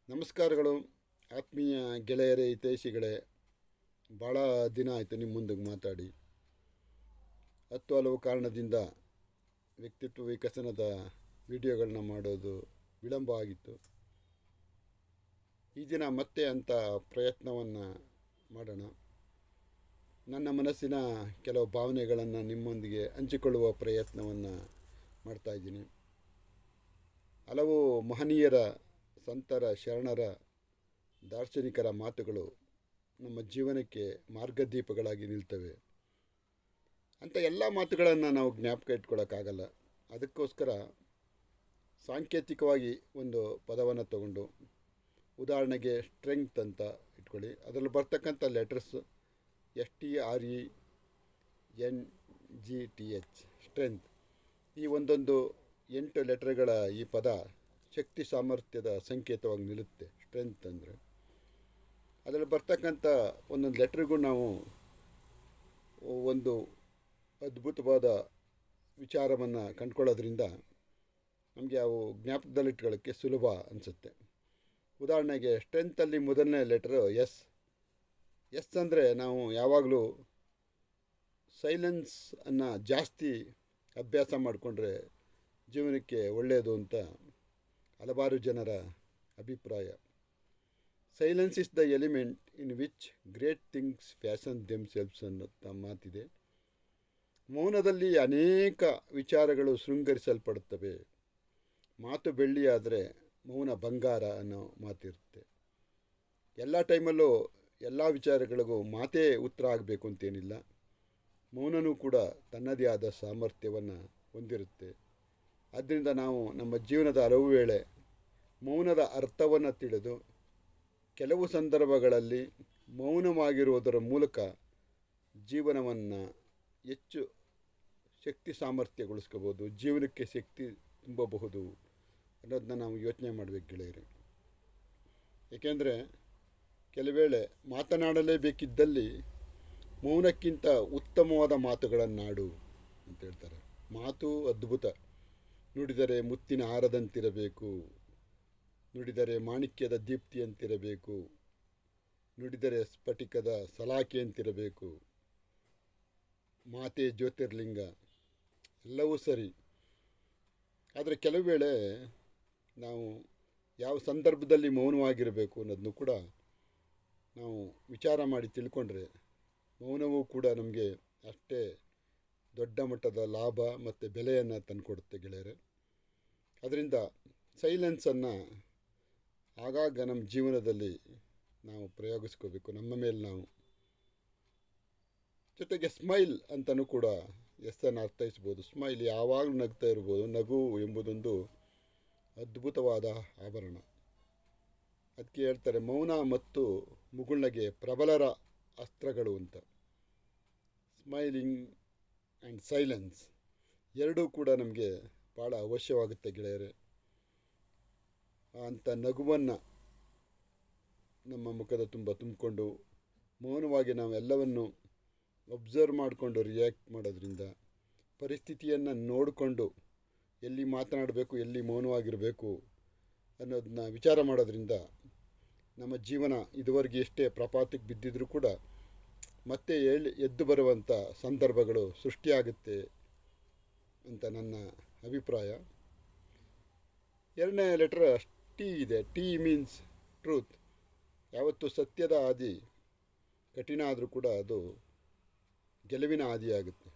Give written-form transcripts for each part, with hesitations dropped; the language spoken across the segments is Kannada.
ನಮಸ್ಕಾರಗಳು ಆತ್ಮೀಯ ಗೆಳೆಯರೇ, ಹಿತೈಷಿಗಳೇ. ಭಾಳ ದಿನ ಆಯಿತು ನಿಮ್ಮ ಮುಂದಕ್ಕೆ ಮಾತಾಡಿ. ಹಲವು ಕಾರಣದಿಂದ ವ್ಯಕ್ತಿತ್ವ ವಿಕಸನದ ವಿಡಿಯೋಗಳನ್ನ ಮಾಡೋದು ವಿಳಂಬ ಆಗಿತ್ತು. ಈ ದಿನ ಮತ್ತೆ ಅಂಥ ಪ್ರಯತ್ನವನ್ನು ಮಾಡೋಣ. ನನ್ನ ಮನಸ್ಸಿನ ಕೆಲವು ಭಾವನೆಗಳನ್ನು ನಿಮ್ಮೊಂದಿಗೆ ಹಂಚಿಕೊಳ್ಳುವ ಪ್ರಯತ್ನವನ್ನು ಮಾಡ್ತಾಯಿದ್ದೀನಿ. ಹಲವು ಮಹನೀಯರ, ಸಂತರ, ಶರಣರ, ದಾರ್ಶನಿಕರ ಮಾತುಗಳು ನಮ್ಮ ಜೀವನಕ್ಕೆ ಮಾರ್ಗದೀಪಗಳಾಗಿ ನಿಲ್ತವೆ. ಅಂಥ ಎಲ್ಲ ಮಾತುಗಳನ್ನು ನಾವು ಜ್ಞಾಪಕ ಇಟ್ಕೊಳ್ಳೋಕ್ಕಾಗಲ್ಲ. ಅದಕ್ಕೋಸ್ಕರ ಸಾಂಕೇತಿಕವಾಗಿ ಒಂದು ಪದವನ್ನು ತಗೊಂಡು, ಉದಾಹರಣೆಗೆ ಸ್ಟ್ರೆಂಗ್ತ್ ಅಂತ ಇಟ್ಕೊಳ್ಳಿ. ಅದರಲ್ಲಿ ಬರ್ತಕ್ಕಂಥ ಲೆಟರ್ಸ್ STRENGTH, ಸ್ಟ್ರೆಂತ್. ಈ ಒಂದೊಂದು 8 ಲೆಟರ್ಗಳ ಈ ಪದ ಶಕ್ತಿ ಸಾಮರ್ಥ್ಯದ ಸಂಕೇತವಾಗಿ ನಿಲ್ಲುತ್ತೆ. ಸ್ಟ್ರೆಂತ್ ಅಂದರೆ ಅದರಲ್ಲಿ ಬರ್ತಕ್ಕಂಥ ಒಂದೊಂದು ಲೆಟ್ರಿಗೂ ನಾವು ಒಂದು ಅದ್ಭುತವಾದ ವಿಚಾರವನ್ನು ಕಂಡುಕೊಳ್ಳೋದ್ರಿಂದ ನಮಗೆ ಅವು ಜ್ಞಾಪಕದಲ್ಲಿಟ್ಕೊಳ್ಳೋಕ್ಕೆ ಸುಲಭ ಅನಿಸುತ್ತೆ. ಉದಾಹರಣೆಗೆ ಸ್ಟ್ರೆಂತಲ್ಲಿ ಮೊದಲನೇ ಲೆಟರು ಎಸ್. ಅಂದರೆ ನಾವು ಯಾವಾಗಲೂ ಸೈಲೆನ್ಸನ್ನು ಜಾಸ್ತಿ ಅಭ್ಯಾಸ ಮಾಡಿಕೊಂಡ್ರೆ ಜೀವನಕ್ಕೆ ಒಳ್ಳೆಯದು ಅಂತ ಹಲವಾರು ಜನರ ಅಭಿಪ್ರಾಯ. Silence is the element in which great things fashion themselves ಅನ್ನೋ ಮಾತಿದೆ. ಮೌನದಲ್ಲಿ ಅನೇಕ ವಿಚಾರಗಳು ಶೃಂಗರಿಸಲ್ಪಡುತ್ತವೆ. ಮಾತು ಬೆಳ್ಳಿಯಾದರೆ ಮೌನ ಬಂಗಾರ ಅನ್ನೋ ಮಾತಿರುತ್ತೆ. ಎಲ್ಲ ಟೈಮಲ್ಲೂ ಎಲ್ಲ ವಿಚಾರಗಳಿಗೂ ಮಾತೇ ಉತ್ತರ ಆಗಬೇಕು ಅಂತೇನಿಲ್ಲ. ಮೌನನೂ ಕೂಡ ತನ್ನದೇ ಆದ ಸಾಮರ್ಥ್ಯವನ್ನು ಹೊಂದಿರುತ್ತೆ. ಆದ್ದರಿಂದ ನಾವು ನಮ್ಮ ಜೀವನದ ಹಲವು ವೇಳೆ ಮೌನದ ಅರ್ಥವನ್ನು ತಿಳಿದು, ಕೆಲವು ಸಂದರ್ಭಗಳಲ್ಲಿ ಮೌನವಾಗಿರುವುದರ ಮೂಲಕ ಜೀವನವನ್ನು ಹೆಚ್ಚು ಶಕ್ತಿ ಸಾಮರ್ಥ್ಯಗೊಳಿಸ್ಕೋಬೋದು, ಜೀವನಕ್ಕೆ ಶಕ್ತಿ ತುಂಬಬಹುದು ಅನ್ನೋದನ್ನ ನಾವು ಯೋಚನೆ ಮಾಡಬೇಕು ಗೆಳೆಯರೆ. ಏಕೆಂದರೆ ಕೆಲವೇಳೆ ಮಾತನಾಡಲೇಬೇಕಿದ್ದಲ್ಲಿ ಮೌನಕ್ಕಿಂತ ಉತ್ತಮವಾದ ಮಾತುಗಳನ್ನಾಡು ಅಂತ ಹೇಳ್ತಾರೆ. ಮಾತು ಅದ್ಭುತ. ನುಡಿದರೆ ಮುತ್ತಿನ ಹಾರದಂತಿರಬೇಕು, ನುಡಿದರೆ ಮಾಣಿಕ್ಯದ ದೀಪ್ತಿಯಂತಿರಬೇಕು, ನುಡಿದರೆ ಸ್ಫಟಿಕದ ಸಲಾಕೆಯಂತಿರಬೇಕು, ಮಾತೇ ಜ್ಯೋತಿರ್ಲಿಂಗ, ಎಲ್ಲವೂ ಸರಿ. ಆದರೆ ಕೆಲವು ವೇಳೆ ನಾವು ಯಾವ ಸಂದರ್ಭದಲ್ಲಿ ಮೌನವಾಗಿರಬೇಕು ಅನ್ನೋದನ್ನು ಕೂಡ ನಾವು ವಿಚಾರ ಮಾಡಿ ತಿಳ್ಕೊಂಡ್ರೆ ಮೌನವೂ ಕೂಡ ನಮಗೆ ಅಷ್ಟೇ ದೊಡ್ಡ ಮಟ್ಟದ ಲಾಭ ಮತ್ತು ಬೆಲೆಯನ್ನು ತಂದುಕೊಡುತ್ತೆ ಗೆಳೆಯರೆ. ಅದರಿಂದ ಸೈಲೆನ್ಸನ್ನು ಆಗಾಗ ನಮ್ಮ ಜೀವನದಲ್ಲಿ ನಾವು ಪ್ರಯೋಗಿಸ್ಕೋಬೇಕು, ನಮ್ಮ ಮೇಲೆ ನಾವು. ಜೊತೆಗೆ ಸ್ಮೈಲ್ ಅಂತಲೂ ಕೂಡ ಎಸ್ಸನ್ನು ಅರ್ಥೈಸ್ಬೋದು. ಸ್ಮೈಲ್, ಯಾವಾಗಲೂ ನಗ್ತಾ ಇರ್ಬೋದು. ನಗು ಎಂಬುದೊಂದು ಅದ್ಭುತವಾದ ಆಭರಣ. ಅದಕ್ಕೆ ಹೇಳ್ತಾರೆ ಮೌನ ಮತ್ತು ಮುಗುಳ್ನಗೆ ಪ್ರಬಲರ ಅಸ್ತ್ರಗಳು ಅಂತ. ಸ್ಮೈಲಿಂಗ್ ಆ್ಯಂಡ್ ಸೈಲೆನ್ಸ್ ಎರಡೂ ಕೂಡ ನಮಗೆ ಭಾಳ ಅವಶ್ಯವಾಗುತ್ತೆ ಗೆಳೆಯರೆ. ಅಂಥ ನಗುವನ್ನು ನಮ್ಮ ಮುಖದ ತುಂಬ ತುಂಬಿಕೊಂಡು ಮೌನವಾಗಿ ನಾವೆಲ್ಲವನ್ನು ಒಬ್ಸರ್ವ್ ಮಾಡಿಕೊಂಡು ರಿಯಾಕ್ಟ್ ಮಾಡೋದ್ರಿಂದ, ಪರಿಸ್ಥಿತಿಯನ್ನು ನೋಡಿಕೊಂಡು ಎಲ್ಲಿ ಮಾತನಾಡಬೇಕು, ಎಲ್ಲಿ ಮೌನವಾಗಿರಬೇಕು ಅನ್ನೋದನ್ನ ವಿಚಾರ ಮಾಡೋದ್ರಿಂದ ನಮ್ಮ ಜೀವನ ಇದುವರೆಗೆ ಎಷ್ಟೇ ಪ್ರಪಾತಕ್ಕೆ ಬಿದ್ದಿದ್ರೂ ಕೂಡ ಮತ್ತೆ ಎದ್ದು ಬರುವಂಥ ಸಂದರ್ಭಗಳು ಸೃಷ್ಟಿಯಾಗುತ್ತೆ ಅಂತ ನನ್ನ ಅಭಿಪ್ರಾಯ. ಎರಡನೇ ಲೆಟರ್ ಟಿ ಇದೆ. T means truth. ಯಾವತ್ತು ಸತ್ಯದ ಹಾದಿ ಕಠಿಣ ಆದರೂ ಕೂಡ ಅದು ಗೆಲುವಿನ ಹಾದಿಯಾಗುತ್ತೆ.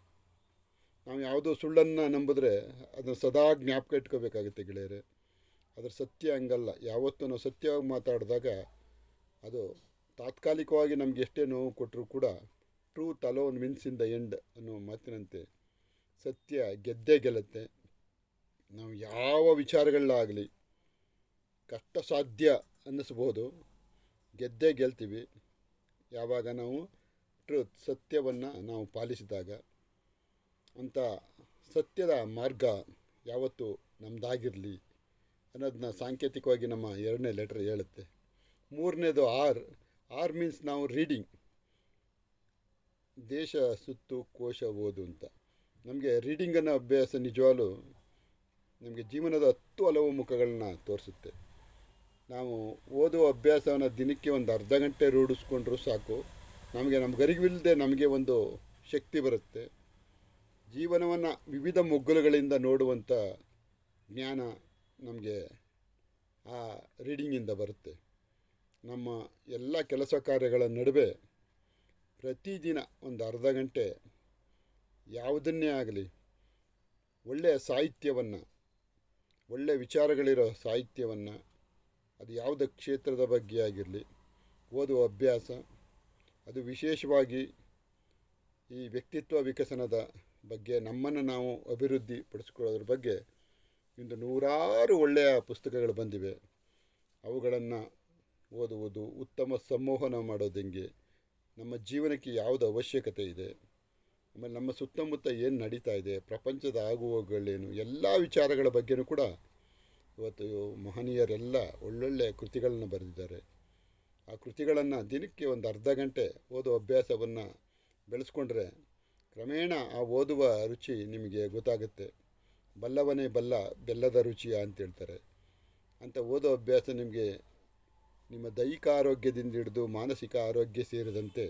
ನಾವು ಯಾವುದೋ ಸುಳ್ಳನ್ನು ನಂಬಿದ್ರೆ ಅದನ್ನು ಸದಾ ಜ್ಞಾಪಕ ಇಟ್ಕೋಬೇಕಾಗುತ್ತೆ ಗೆಳೆಯರೆ. ಅದರ ಸತ್ಯ ಹಂಗಲ್ಲ. ಯಾವತ್ತೂ ನಾವು ಸತ್ಯವಾಗಿ ಮಾತಾಡಿದಾಗ ಅದು ತಾತ್ಕಾಲಿಕವಾಗಿ ನಮಗೆ ಎಷ್ಟೇ ನೋವು ಕೊಟ್ಟರೂ ಕೂಡ truth alone wins in the end ಅನ್ನೋ ಮಾತಿನಂತೆ ಸತ್ಯ ಗೆದ್ದೇ ಗೆಲ್ಲುತ್ತೆ. ನಾವು ಯಾವ ವಿಚಾರಗಳಾಗಲಿ ಕಷ್ಟ ಸಾಧ್ಯ ಅನ್ನಿಸ್ಬೋದು, ಗೆದ್ದೇ ಗೆಲ್ತೀವಿ ಯಾವಾಗ ನಾವು ಟ್ರೂತ್, ಸತ್ಯವನ್ನು ನಾವು ಪಾಲಿಸಿದಾಗ. ಅಂಥ ಸತ್ಯದ ಮಾರ್ಗ ಯಾವತ್ತೂ ನಮ್ಮದಾಗಿರಲಿ ಅನ್ನೋದನ್ನ ಸಾಂಕೇತಿಕವಾಗಿ ನಮ್ಮ ಎರಡನೇ ಲೆಟರ್ ಹೇಳುತ್ತೆ. ಮೂರನೇದು ಆರ್ ಮೀನ್ಸ್ ನಾವು ರೀಡಿಂಗ್. ದೇಶ ಸುತ್ತು ಕೋಶ ಓದು ಅಂತ. ನಮಗೆ ರೀಡಿಂಗನ್ನು ಅಭ್ಯಾಸ ನಿಜವಾಗ್ಲೂ ನಮಗೆ ಜೀವನದ ಹಲವು ಮುಖಗಳನ್ನ ತೋರಿಸುತ್ತೆ. ನಾವು ಓದುವ ಅಭ್ಯಾಸವನ್ನು ದಿನಕ್ಕೆ ಒಂದು ಅರ್ಧ ಗಂಟೆ ರೂಢಿಸ್ಕೊಂಡ್ರೂ ಸಾಕು. ನಮ್ಮ ಗರಿವಿಲ್ಲದೆ ನಮಗೆ ಒಂದು ಶಕ್ತಿ ಬರುತ್ತೆ. ಜೀವನವನ್ನು ವಿವಿಧ ಮೊಗ್ಗುಲುಗಳಿಂದ ನೋಡುವಂಥ ಜ್ಞಾನ ನಮಗೆ ಆ ರೀಡಿಂಗಿಂದ ಬರುತ್ತೆ. ನಮ್ಮ ಎಲ್ಲ ಕೆಲಸ ಕಾರ್ಯಗಳ ನಡುವೆ ಪ್ರತಿದಿನ ಒಂದು ಅರ್ಧ ಗಂಟೆ ಯಾವುದನ್ನೇ ಆಗಲಿ ಒಳ್ಳೆಯ ಸಾಹಿತ್ಯವನ್ನು, ಒಳ್ಳೆಯ ವಿಚಾರಗಳಿರೋ ಸಾಹಿತ್ಯವನ್ನು, ಅದು ಯಾವುದೇ ಕ್ಷೇತ್ರದ ಬಗ್ಗೆ ಆಗಿರಲಿ ಓದುವ ಅಭ್ಯಾಸ, ಅದು ವಿಶೇಷವಾಗಿ ಈ ವ್ಯಕ್ತಿತ್ವ ವಿಕಸನದ ಬಗ್ಗೆ, ನಮ್ಮನ್ನು ನಾವು ಅಭಿವೃದ್ಧಿ ಪಡಿಸ್ಕೊಳ್ಳೋದ್ರ ಬಗ್ಗೆ ಇಂದು ನೂರಾರು ಒಳ್ಳೆಯ ಪುಸ್ತಕಗಳು ಬಂದಿವೆ. ಅವುಗಳನ್ನು ಓದುವುದು, ಉತ್ತಮ ಸಂವಹನ ಮಾಡೋದು ಹೆಂಗೆ, ನಮ್ಮ ಜೀವನಕ್ಕೆ ಯಾವುದು ಅವಶ್ಯಕತೆ ಇದೆ, ಆಮೇಲೆ ನಮ್ಮ ಸುತ್ತಮುತ್ತ ಏನು ನಡೀತಾ ಇದೆ, ಪ್ರಪಂಚದ ಆಗುಹೋಗುಗಳೇನು, ಎಲ್ಲ ವಿಚಾರಗಳ ಬಗ್ಗೆಯೂ ಕೂಡ ಇವತ್ತು ಮಹನೀಯರೆಲ್ಲ ಒಳ್ಳೊಳ್ಳೆಯ ಕೃತಿಗಳನ್ನು ಬರೆದಿದ್ದಾರೆ. ಆ ಕೃತಿಗಳನ್ನು ದಿನಕ್ಕೆ ಒಂದು ಅರ್ಧ ಗಂಟೆ ಓದುವ ಅಭ್ಯಾಸವನ್ನು ಬೆಳೆಸ್ಕೊಂಡ್ರೆ ಕ್ರಮೇಣ ಆ ಓದುವ ರುಚಿ ನಿಮಗೆ ಗೊತ್ತಾಗುತ್ತೆ. ಬಲ್ಲವನೇ ಬಲ್ಲ ಬೆಲ್ಲದ ರುಚಿಯ ಅಂತೇಳ್ತಾರೆ. ಅಂಥ ಓದೋ ಅಭ್ಯಾಸ ನಿಮಗೆ ನಿಮ್ಮ ದೈಹಿಕ ಆರೋಗ್ಯದಿಂದ ಹಿಡಿದು ಮಾನಸಿಕ ಆರೋಗ್ಯ ಸೇರಿದಂತೆ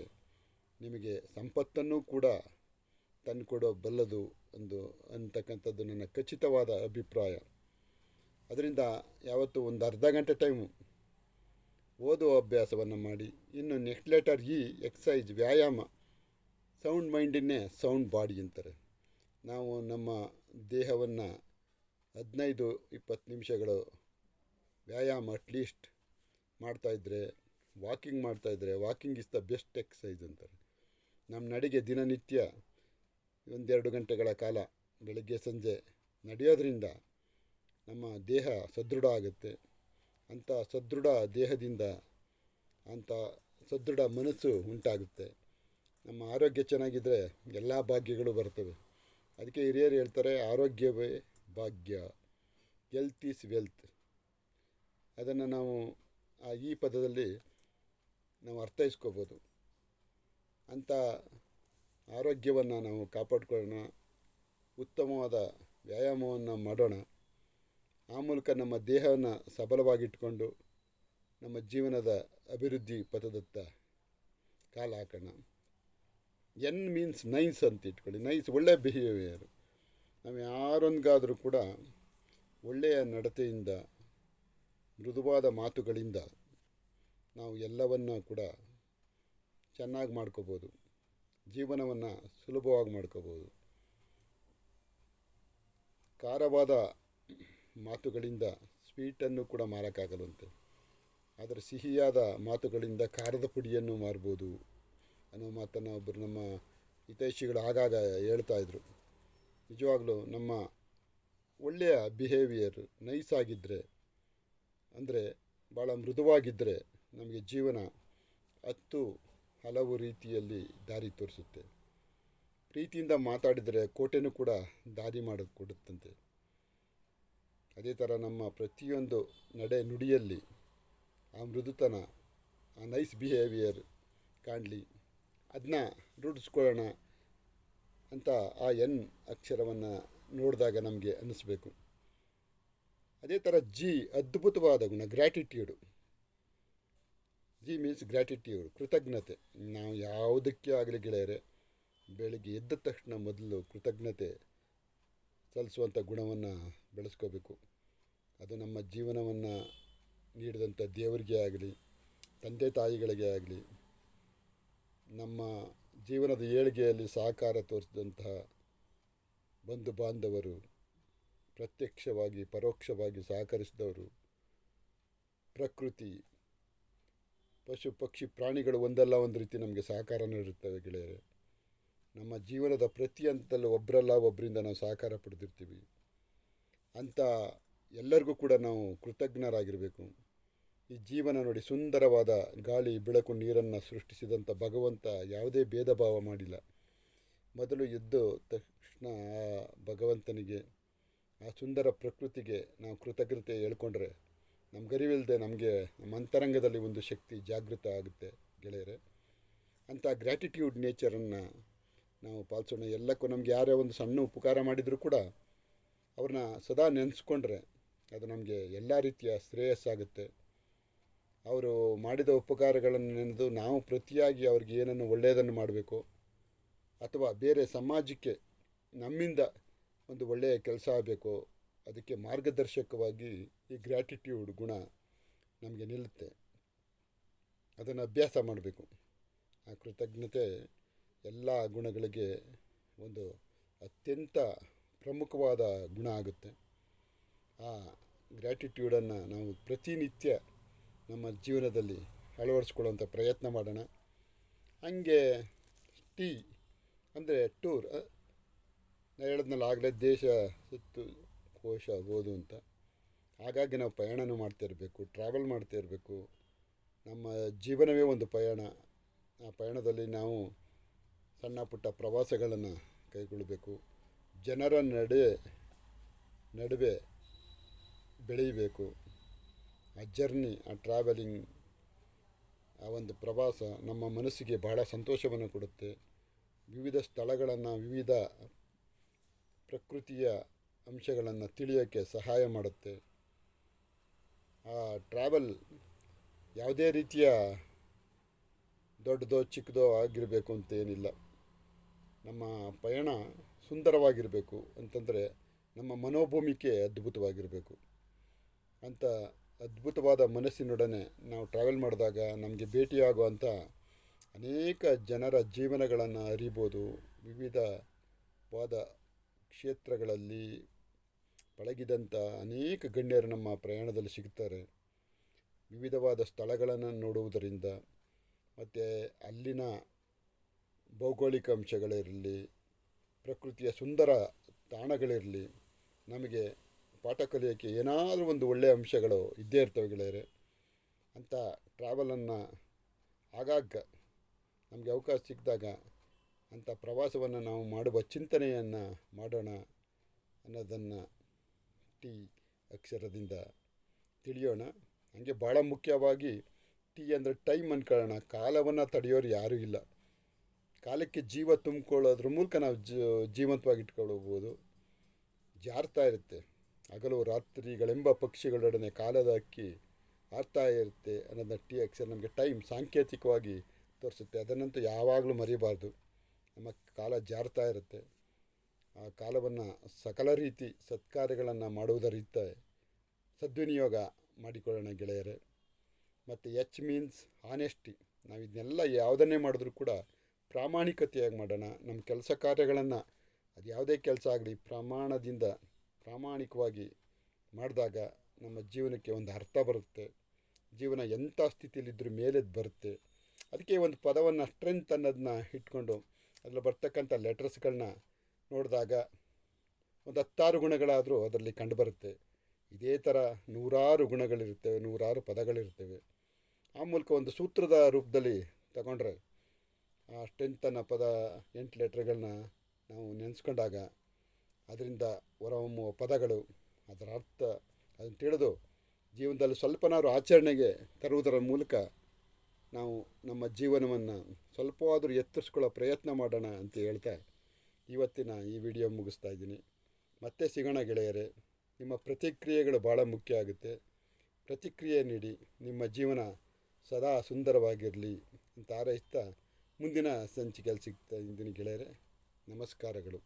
ನಿಮಗೆ ಸಂಪತ್ತನ್ನು ಕೂಡ ತಂದುಕೊಡೋ ಬಲ್ಲದು ಅಂತಕ್ಕಂಥದ್ದು ನನ್ನ ಖಚಿತವಾದ ಅಭಿಪ್ರಾಯ. ಅದರಿಂದ ಯಾವತ್ತೂ ಒಂದು ಅರ್ಧ ಗಂಟೆ ಟೈಮು ಓದುವ ಅಭ್ಯಾಸವನ್ನು ಮಾಡಿ. ಇನ್ನು ನೆಕ್ಸ್ಟ್ ಲೆಟರ್ ಎಕ್ಸಸೈಸ್, ವ್ಯಾಯಾಮ. ಸೌಂಡ್ ಮೈಂಡನ್ನೇ ಸೌಂಡ್ ಬಾಡಿ ಅಂತಾರೆ. ನಾವು ನಮ್ಮ ದೇಹವನ್ನು 15-20 ನಿಮಿಷಗಳು ವ್ಯಾಯಾಮ ಅಟ್ಲೀಸ್ಟ್ ಮಾಡ್ತಾಯಿದ್ರೆ, walking is the best exercise ಅಂತಾರೆ. ನಮ್ಮ ನಡಿಗೆ ದಿನನಿತ್ಯ 1-2 ಗಂಟೆಗಳ ಕಾಲ ಬೆಳಗ್ಗೆ ಸಂಜೆ ನಡೆಯೋದ್ರಿಂದ ನಮ್ಮ ದೇಹ ಸದೃಢ ಆಗುತ್ತೆ. ಅಂಥ ಸದೃಢ ದೇಹದಿಂದ ಅಂಥ ಸದೃಢ ಮನಸ್ಸು ಉಂಟಾಗುತ್ತೆ. ನಮ್ಮ ಆರೋಗ್ಯ ಚೆನ್ನಾಗಿದ್ದರೆ ಎಲ್ಲ ಭಾಗ್ಯಗಳು ಬರ್ತವೆ. ಅದಕ್ಕೆ ಹಿರಿಯರು ಹೇಳ್ತಾರೆ, ಆರೋಗ್ಯವೇ ಭಾಗ್ಯ, ಹೆಲ್ತ್ ಈಸ್ ವೆಲ್ತ್. ಅದನ್ನು ನಾವು ಈ ಪದದಲ್ಲಿ ನಾವು ಅರ್ಥೈಸ್ಕೋಬೋದು. ಅಂಥ ಆರೋಗ್ಯವನ್ನು ನಾವು ಕಾಪಾಡ್ಕೊಳ್ಳೋಣ, ಉತ್ತಮವಾದ ವ್ಯಾಯಾಮವನ್ನು ಮಾಡೋಣ. ಆ ಮೂಲಕ ನಮ್ಮ ದೇಹವನ್ನು ಸಬಲವಾಗಿಟ್ಕೊಂಡು ನಮ್ಮ ಜೀವನದ ಅಭಿವೃದ್ಧಿ ಪಥದತ್ತ ಕಾಲ ಹಾಕೋಣ. ಎನ್ ಮೀನ್ಸ್ ನೈಸ್ ಅಂತ ಇಟ್ಕೊಳ್ಳಿ. ನೈಸ್ ಒಳ್ಳೆಯ ಬಿಹೇವಿಯರ್. ನಾವು ಯಾರೊಂದಿಗಾದರೂ ಕೂಡ ಒಳ್ಳೆಯ ನಡತೆಯಿಂದ, ಮೃದುವಾದ ಮಾತುಗಳಿಂದ ನಾವು ಎಲ್ಲವನ್ನ ಕೂಡ ಚೆನ್ನಾಗಿ ಮಾಡ್ಕೋಬೋದು. ಜೀವನವನ್ನು ಸುಲಭವಾಗಿ ಮಾಡ್ಕೋಬೋದು. ಖಾರವಾದ ಮಾತುಗಳಿಂದ ಸ್ವೀಟನ್ನು ಕೂಡ ಮಾರೋಕ್ಕಾಗಲ್ಲಂತೆ, ಆದರೆ ಸಿಹಿಯಾದ ಮಾತುಗಳಿಂದ ಖಾರದ ಪುಡಿಯನ್ನು ಮಾರ್ಬೋದು ಅನ್ನೋ ಮಾತನ್ನು ಒಬ್ಬರು ನಮ್ಮ ಹಿತೈಷಿಗಳು ಆಗಾಗ ಹೇಳ್ತಾಯಿದ್ರು. ನಿಜವಾಗ್ಲೂ ನಮ್ಮ ಒಳ್ಳೆಯ ಬಿಹೇವಿಯರ್ ನೈಸ್ ಆಗಿದ್ದರೆ, ಅಂದರೆ ಭಾಳ ಮೃದುವಾಗಿದ್ದರೆ ನಮಗೆ ಜೀವನ ಹಲವು ರೀತಿಯಲ್ಲಿ ದಾರಿ ತೋರಿಸುತ್ತೆ. ಪ್ರೀತಿಯಿಂದ ಮಾತಾಡಿದರೆ ಕೋಟೆನೂ ಕೂಡ ದಾರಿ ಮಾಡಿಕೊಡುತ್ತಂತೆ. ಅದೇ ಥರ ನಮ್ಮ ಪ್ರತಿಯೊಂದು ನಡೆ ನುಡಿಯಲ್ಲಿ ಆ ಮೃದುತನ, ಆ ನೈಸ್ ಬಿಹೇವಿಯರ್ ಕಾಣಲಿ. ಅದನ್ನ ರೂಢಿಸ್ಕೊಳ್ಳೋಣ ಅಂತ ಆ ಎನ್ ಅಕ್ಷರವನ್ನು ನೋಡಿದಾಗ ನಮಗೆ ಅನ್ನಿಸ್ಬೇಕು. ಅದೇ ಥರ ಅದ್ಭುತವಾದ ಗುಣ ಗ್ರ್ಯಾಟಿಟ್ಯೂಡು. ಮೀನ್ಸ್ ಗ್ರ್ಯಾಟಿಟ್ಯೂಡ್, ಕೃತಜ್ಞತೆ. ನಾವು ಯಾವುದಕ್ಕೆ ಆಗಲಿ ಗೆಳೆಯರೆ, ಬೆಳಗ್ಗೆ ಎದ್ದ ತಕ್ಷಣ ಮೊದಲು ಕೃತಜ್ಞತೆ ಸಲ್ಲಿಸುವಂಥ ಗುಣವನ್ನು ಬೆಳೆಸ್ಕೋಬೇಕು. ಅದು ನಮ್ಮ ಜೀವನವನ್ನು ನೀಡಿದಂಥ ದೇವರಿಗೆ ಆಗಲಿ, ತಂದೆ ತಾಯಿಗಳಿಗೆ ಆಗಲಿ, ನಮ್ಮ ಜೀವನದ ಏಳಿಗೆಯಲ್ಲಿ ಸಹಕಾರ ತೋರಿಸಿದಂತಹ ಬಂಧು ಬಾಂಧವರು, ಪ್ರತ್ಯಕ್ಷವಾಗಿ ಪರೋಕ್ಷವಾಗಿ ಸಹಕರಿಸಿದವರು, ಪ್ರಕೃತಿ, ಪಶು ಪಕ್ಷಿ ಪ್ರಾಣಿಗಳು ಒಂದಲ್ಲ ಒಂದು ರೀತಿ ನಮಗೆ ಸಹಕಾರ ನೀಡುತ್ತವೆ ಗೆಳೆಯರೆ. ನಮ್ಮ ಜೀವನದ ಪ್ರತಿ ಹಂತದಲ್ಲೂ ಒಬ್ಬರಿಂದ ನಾವು ಸಹಕಾರ ಪಡೆದಿರ್ತೀವಿ. ಅಂಥ ಎಲ್ಲರಿಗೂ ಕೂಡ ನಾವು ಕೃತಜ್ಞರಾಗಿರಬೇಕು. ಈ ಜೀವನ ನೋಡಿ, ಸುಂದರವಾದ ಗಾಳಿ ಬೆಳಕು ನೀರನ್ನು ಸೃಷ್ಟಿಸಿದಂಥ ಭಗವಂತ ಯಾವುದೇ ಭೇದ ಭಾವ ಮಾಡಿಲ್ಲ. ಮೊದಲು ಎದ್ದು ತಕ್ಷಣ ಆ ಭಗವಂತನಿಗೆ, ಆ ಸುಂದರ ಪ್ರಕೃತಿಗೆ ನಾವು ಕೃತಜ್ಞತೆ ಹೇಳ್ಕೊಂಡ್ರೆ ನಮಗರಿವಿಲ್ಲದೆ ನಮ್ಮ ಅಂತರಂಗದಲ್ಲಿ ಒಂದು ಶಕ್ತಿ ಜಾಗೃತ ಆಗುತ್ತೆ ಗೆಳೆಯರೆ. ಅಂಥ ಗ್ರ್ಯಾಟಿಟ್ಯೂಡ್ ನೇಚರನ್ನು ನಾವು ಪಾಲಿಸೋಣ. ಎಲ್ಲಕ್ಕೂ ನಮಗೆ ಯಾರೇ ಒಂದು ಸಣ್ಣ ಉಪಕಾರ ಮಾಡಿದರೂ ಕೂಡ ಅವ್ರನ್ನ ಸದಾ ನೆನೆಸ್ಕೊಂಡ್ರೆ ಅದು ನಮಗೆ ಎಲ್ಲ ರೀತಿಯ ಶ್ರೇಯಸ್ಸಾಗುತ್ತೆ. ಅವರು ಮಾಡಿದ ಉಪಕಾರಗಳನ್ನು ನೆನೆದು ನಾವು ಪ್ರತಿಯಾಗಿ ಅವ್ರಿಗೆ ಏನನ್ನು ಒಳ್ಳೆಯದನ್ನು ಮಾಡಬೇಕು ಅಥವಾ ಬೇರೆ ಸಮಾಜಕ್ಕೆ ನಮ್ಮಿಂದ ಒಂದು ಒಳ್ಳೆಯ ಕೆಲಸ ಆಗಬೇಕು, ಅದಕ್ಕೆ ಮಾರ್ಗದರ್ಶಕವಾಗಿ ಈ ಗ್ರ್ಯಾಟಿಟ್ಯೂಡ್ ಗುಣ ನಮಗೆ ನಿಲ್ಲುತ್ತೆ. ಅದನ್ನು ಅಭ್ಯಾಸ ಮಾಡಬೇಕು. ಆ ಕೃತಜ್ಞತೆ ಎಲ್ಲ ಗುಣಗಳಿಗೆ ಒಂದು ಅತ್ಯಂತ ಪ್ರಮುಖವಾದ ಗುಣ ಆಗುತ್ತೆ. ಆ ಗ್ರ್ಯಾಟಿಟ್ಯೂಡನ್ನು ನಾವು ಪ್ರತಿನಿತ್ಯ ನಮ್ಮ ಜೀವನದಲ್ಲಿ ಅಳವಡಿಸ್ಕೊಳ್ಳುವಂಥ ಪ್ರಯತ್ನ ಮಾಡೋಣ. ಹಾಗೆ ಟೀ ಅಂದರೆ ಟೂರ್, ನಾನು ಹೇಳಿದ್ನಲ್ಲ ಆಗಲೇ, ದೇಶ ಸುತ್ತು ಕೋಶ ಓದು ಅಂತ. ಹಾಗಾಗಿ ನಾವು ಪ್ರಯಾಣನೂ ಮಾಡ್ತಾಯಿರಬೇಕು, ಟ್ರಾವೆಲ್ ಮಾಡ್ತಾಯಿರಬೇಕು. ನಮ್ಮ ಜೀವನವೇ ಒಂದು ಪ್ರಯಾಣ. ಆ ಪ್ರಯಾಣದಲ್ಲಿ ನಾವು ಸಣ್ಣ ಪುಟ್ಟ ಪ್ರವಾಸಗಳನ್ನು ಕೈಗೊಳ್ಳಬೇಕು. ಜನರ ನಡುವೆ ಬೆಳೆಯಬೇಕು. ಆ ಜರ್ನಿ, ಆ ಟ್ರಾವೆಲಿಂಗ್, ಆ ಒಂದು ಪ್ರವಾಸ ನಮ್ಮ ಮನಸ್ಸಿಗೆ ಬಹಳ ಸಂತೋಷವನ್ನು ಕೊಡುತ್ತೆ. ವಿವಿಧ ಸ್ಥಳಗಳನ್ನು, ವಿವಿಧ ಪ್ರಕೃತಿಯ ಅಂಶಗಳನ್ನು ತಿಳಿಯೋಕ್ಕೆ ಸಹಾಯ ಮಾಡುತ್ತೆ. ಆ ಟ್ರಾವೆಲ್ ಯಾವುದೇ ರೀತಿಯ ದೊಡ್ಡದೋ ಚಿಕ್ಕದೋ ಆಗಿರಬೇಕು ಅಂತೇನಿಲ್ಲ. ನಮ್ಮ ಪಯಣ ಸುಂದರವಾಗಿರಬೇಕು ಅಂತಂದರೆ ನಮ್ಮ ಮನೋಭೂಮಿಕೆ ಅದ್ಭುತವಾಗಿರಬೇಕು. ಅಂಥ ಅದ್ಭುತವಾದ ಮನಸ್ಸಿನೊಡನೆ ನಾವು ಟ್ರಾವೆಲ್ ಮಾಡಿದಾಗ ನಮಗೆ ಭೇಟಿಯಾಗುವಂಥ ಅನೇಕ ಜನರ ಜೀವನಗಳನ್ನು ಅರಿಬೋದು. ವಿವಿಧವಾದ ಕ್ಷೇತ್ರಗಳಲ್ಲಿ ಪಳಗಿದಂಥ ಅನೇಕ ಗಣ್ಯರು ನಮ್ಮ ಪ್ರಯಾಣದಲ್ಲಿ ಸಿಗ್ತಾರೆ. ವಿವಿಧವಾದ ಸ್ಥಳಗಳನ್ನು ನೋಡುವುದರಿಂದ ಮತ್ತು ಅಲ್ಲಿನ ಭೌಗೋಳಿಕ ಅಂಶಗಳಿರಲಿ, ಪ್ರಕೃತಿಯ ಸುಂದರ ತಾಣಗಳಿರಲಿ, ನಮಗೆ ಪಾಠ ಕಲಿಯೋಕ್ಕೆ ಏನಾದರೂ ಒಂದು ಒಳ್ಳೆಯ ಅಂಶಗಳು ಇದ್ದೇ ಇರ್ತವೆ ಗೆಳೆಯರೆ. ಅಂಥ ಟ್ರಾವೆಲನ್ನು ಆಗಾಗ ನಮಗೆ ಅವಕಾಶ ಸಿಕ್ಕಿದಾಗ ಅಂಥ ಪ್ರವಾಸವನ್ನು ನಾವು ಮಾಡುವ ಚಿಂತನೆಯನ್ನು ಮಾಡೋಣ ಅನ್ನೋದನ್ನು ಟಿ ಅಕ್ಷರದಿಂದ ತಿಳಿಯೋಣ. ಹಾಗೆ ಭಾಳ ಮುಖ್ಯವಾಗಿ ಟಿ ಅಂದರೆ ಟೈಮ್ ಅಂದ್ಕೊಳ್ಳೋಣ. ಕಾಲವನ್ನು ತಡೆಯೋರು ಯಾರೂ ಇಲ್ಲ. ಕಾಲಕ್ಕೆ ಜೀವ ತುಂಬಿಕೊಳ್ಳೋದ್ರ ಮೂಲಕ ನಾವು ಜೀವಂತವಾಗಿ ಇಟ್ಕೊಳ್ಬೋದು. ಜಾರ್ತಾ ಇರುತ್ತೆ. ಹಗಲು ರಾತ್ರಿಗಳೆಂಬ ಪಕ್ಷಿಗಳೊಡನೆ ಕಾಲದ ಹಕ್ಕಿ ಆರ್ತಾ ಇರುತ್ತೆ ಅನ್ನೋದನ್ನ ಟಿ ಅಕ್ಷರ ನಮಗೆ ಟೈಮ್ ಸಾಂಕೇತಿಕವಾಗಿ ತೋರಿಸುತ್ತೆ. ಅದನ್ನಂತೂ ಯಾವಾಗಲೂ ಮರಿಬಾರ್ದು. ನಮ್ಮ ಕಾಲ ಜಾರ್ತಾ ಇರುತ್ತೆ. ಆ ಕಾಲವನ್ನು ಸಕಲ ರೀತಿ ಸತ್ಕಾರ್ಯಗಳನ್ನು ಮಾಡುವುದರಿಂದ ಸದ್ವಿನಿಯೋಗ ಮಾಡಿಕೊಳ್ಳೋಣ ಗೆಳೆಯರೇ. ಮತ್ತು ಎಚ್ ಮೀನ್ಸ್ ಆನೆಸ್ಟಿ. ನಾವು ಇದನ್ನೆಲ್ಲ ಯಾವುದನ್ನೇ ಮಾಡಿದ್ರೂ ಕೂಡ ಪ್ರಾಮಾಣಿಕತೆಯಾಗಿ ಮಾಡೋಣ. ನಮ್ಮ ಕೆಲಸ ಕಾರ್ಯಗಳನ್ನು, ಅದು ಯಾವುದೇ ಕೆಲಸ ಆಗಲಿ, ಪ್ರಾಮಾಣಿಕವಾಗಿ ಮಾಡಿದಾಗ ನಮ್ಮ ಜೀವನಕ್ಕೆ ಒಂದು ಅರ್ಥ ಬರುತ್ತೆ. ಜೀವನ ಎಂಥ ಸ್ಥಿತಿಯಲ್ಲಿದ್ದರೂ ಮೇಲೆದ್ದು ಬರುತ್ತೆ. ಅದಕ್ಕೆ ಒಂದು ಪದವನ್ನು ಸ್ಟ್ರೆಂತ್ ಅನ್ನೋದನ್ನ ಇಟ್ಕೊಂಡು ಅದರಲ್ಲಿ ಬರ್ತಕ್ಕಂಥ ಲೆಟರ್ಸ್ಗಳನ್ನ ನೋಡಿದಾಗ ಒಂದು 10 ಗುಣಗಳಾದರೂ ಅದರಲ್ಲಿ ಕಂಡುಬರುತ್ತೆ. ಇದೇ ಥರ 100 ಗುಣಗಳಿರ್ತವೆ, 100 ಪದಗಳಿರ್ತವೆ. ಆ ಮೂಲಕ ಒಂದು ಸೂತ್ರದ ರೂಪದಲ್ಲಿ ತಗೊಂಡ್ರೆ ಆ ಸ್ಟ್ರೆಂತ್ ಅನ್ನೋ ಪದ 8 ಲೆಟ್ರ್ಗಳನ್ನ ನಾವು ನೆನೆಸ್ಕೊಂಡಾಗ ಅದರಿಂದ ಹೊರಹೊಮ್ಮುವ ಪದಗಳು, ಅದರ ಅರ್ಥ ಅದನ್ನು ತಿಳಿದು ಜೀವನದಲ್ಲಿ ಸ್ವಲ್ಪನಾದ್ರು ಆಚರಣೆಗೆ ತರುವುದರ ಮೂಲಕ ನಾವು ನಮ್ಮ ಜೀವನವನ್ನು ಸ್ವಲ್ಪವಾದರೂ ಎತ್ತರಿಸ್ಕೊಳ್ಳೋ ಪ್ರಯತ್ನ ಮಾಡೋಣ ಅಂತ ಹೇಳ್ತಾ ಇವತ್ತಿನ ಈ ವಿಡಿಯೋ ಮುಗಿಸ್ತಾ ಇದ್ದೀನಿ. ಮತ್ತೆ ಸಿಗೋಣ ಗೆಳೆಯರೇ. ನಿಮ್ಮ ಪ್ರತಿಕ್ರಿಯೆಗಳು ಭಾಳ ಮುಖ್ಯ ಆಗುತ್ತೆ. ಪ್ರತಿಕ್ರಿಯೆ ನೀಡಿ. ನಿಮ್ಮ ಜೀವನ ಸದಾ ಸುಂದರವಾಗಿರಲಿ ಅಂತ ಹಾರೈಸ್ತಾ ಮುಂದಿನ ಸಂಚಿಕೆಯಲ್ಲಿ ಸಿಗ್ತಾ ಇದ್ದೀನಿ ಗೆಳೆಯರೇ. ನಮಸ್ಕಾರಗಳು.